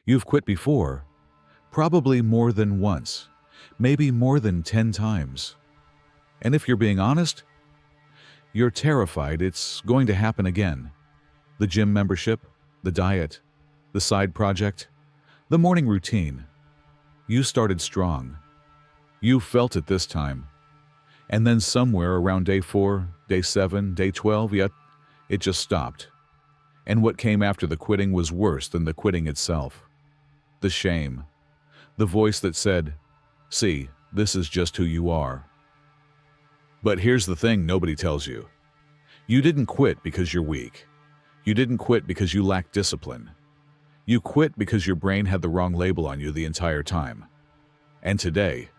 You've quit before, probably more than once, maybe more than 10 times. And if you're being honest, you're terrified it's going to happen again. The gym membership, the diet, the side project, the morning routine. You started strong. You felt it this time. And then somewhere around day 4, day 7, day 12, yet it just stopped. And what came after the quitting was worse than the quitting itself. The shame. The voice that said, "See, this is just who you are." But here's the thing nobody tells you. You didn't quit because you're weak. You didn't quit because you lacked discipline. You quit because your brain had the wrong label on you the entire time. And today,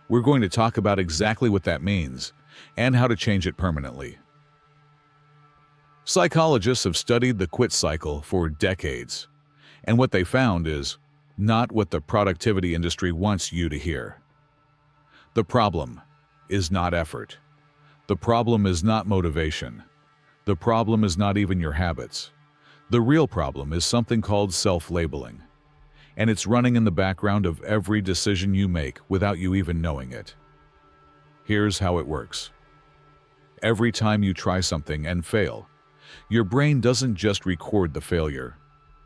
we're going to talk about exactly what that means and how to change it permanently. Psychologists have studied the quit cycle for decades, and what they found is not what the productivity industry wants you to hear. The problem is not effort. The problem is not motivation. The problem is not even your habits. The real problem is something called self-labeling, and it's running in the background of every decision you make without you even knowing it. Here's how it works. Every time you try something and fail, your brain doesn't just record the failure.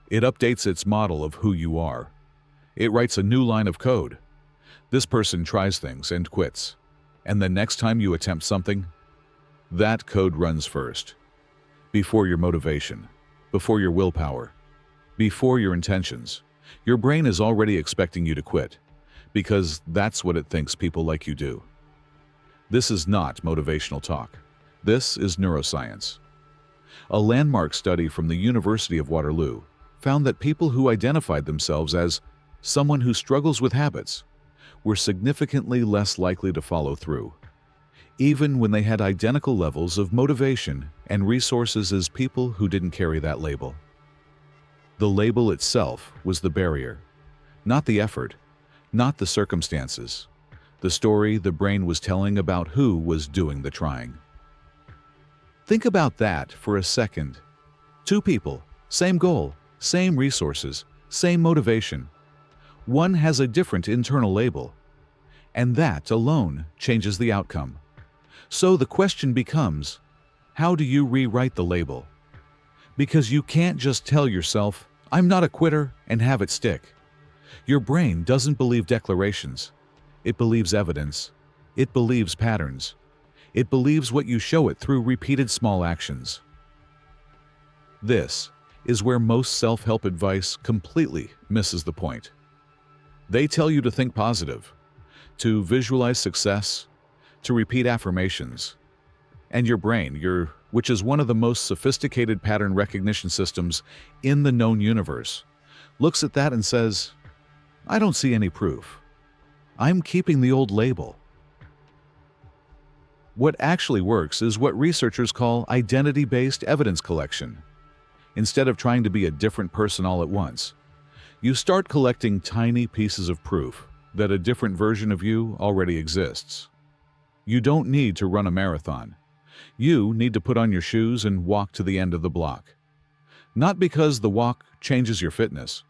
It updates its model of who you are. It writes a new line of code. This person tries things and quits. And the next time you attempt something, that code runs first. Before your motivation, before your willpower, before your intentions. Your brain is already expecting you to quit, because that's what it thinks people like you do. This is not motivational talk. This is neuroscience. A landmark study from the University of Waterloo found that people who identified themselves as someone who struggles with habits were significantly less likely to follow through, even when they had identical levels of motivation and resources as people who didn't carry that label. The label itself was the barrier, not the effort, not the circumstances, the story the brain was telling about who was doing the trying. Think about that for a second. Two people, same goal, same resources, same motivation. One has a different internal label, and that alone changes the outcome. So the question becomes, how do you rewrite the label? Because you can't just tell yourself, "I'm not a quitter," and have it stick. Your brain doesn't believe declarations. It believes evidence. It believes patterns. It believes what you show it through repeated small actions. This is where most self-help advice completely misses the point. They tell you to think positive, to visualize success, to repeat affirmations. And your brain, which is one of the most sophisticated pattern recognition systems in the known universe, looks at that and says, "I don't see any proof. I'm keeping the old label." What actually works is what researchers call identity-based evidence collection. Instead of trying to be a different person all at once, you start collecting tiny pieces of proof that a different version of you already exists. You don't need to run a marathon. You need to put on your shoes and walk to the end of the block. Not because the walk changes your fitness,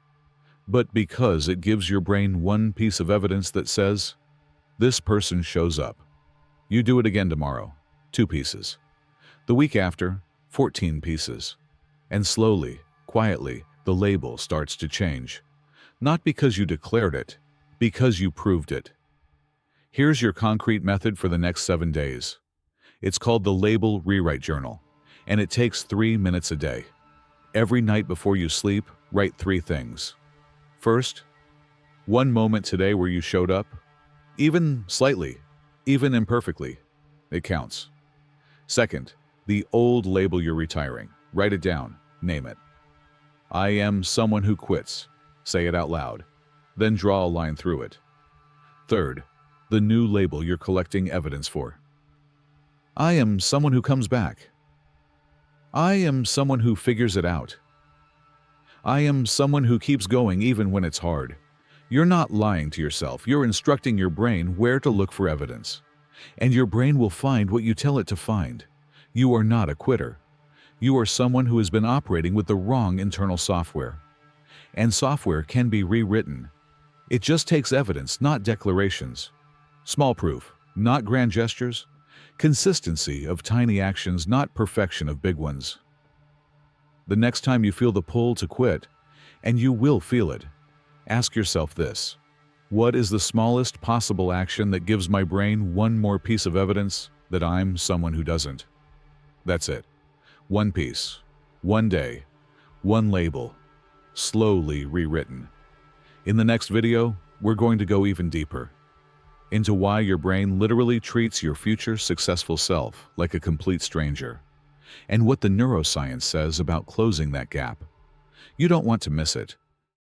but because it gives your brain one piece of evidence that says, "This person shows up." You do it again tomorrow, 2 pieces. The week after, 14 pieces. And slowly, quietly, the label starts to change. Not because you declared it, because you proved it. Here's your concrete method for the next 7 days. It's called the Label Rewrite Journal, and it takes 3 minutes a day. Every night before you sleep, write 3 things. First, one moment today where you showed up, even slightly, even imperfectly. It counts. Second, the old label you're retiring. Write it down. Name it. I am someone who quits. Say it out loud. Then draw a line through it. Third, the new label you're collecting evidence for. I am someone who comes back. I am someone who figures it out. I am someone who keeps going even when it's hard. You're not lying to yourself. You're instructing your brain where to look for evidence. And your brain will find what you tell it to find. You are not a quitter. You are someone who has been operating with the wrong internal software. And software can be rewritten. It just takes evidence, not declarations. Small proof, not grand gestures. Consistency of tiny actions, not perfection of big ones. The next time you feel the pull to quit, and you will feel it, ask yourself this: what is the smallest possible action that gives my brain one more piece of evidence that I'm someone who doesn't? That's it. One piece, one day, one label, slowly rewritten. In the next video, we're going to go even deeper into why your brain literally treats your future successful self like a complete stranger, and what the neuroscience says about closing that gap. You don't want to miss it.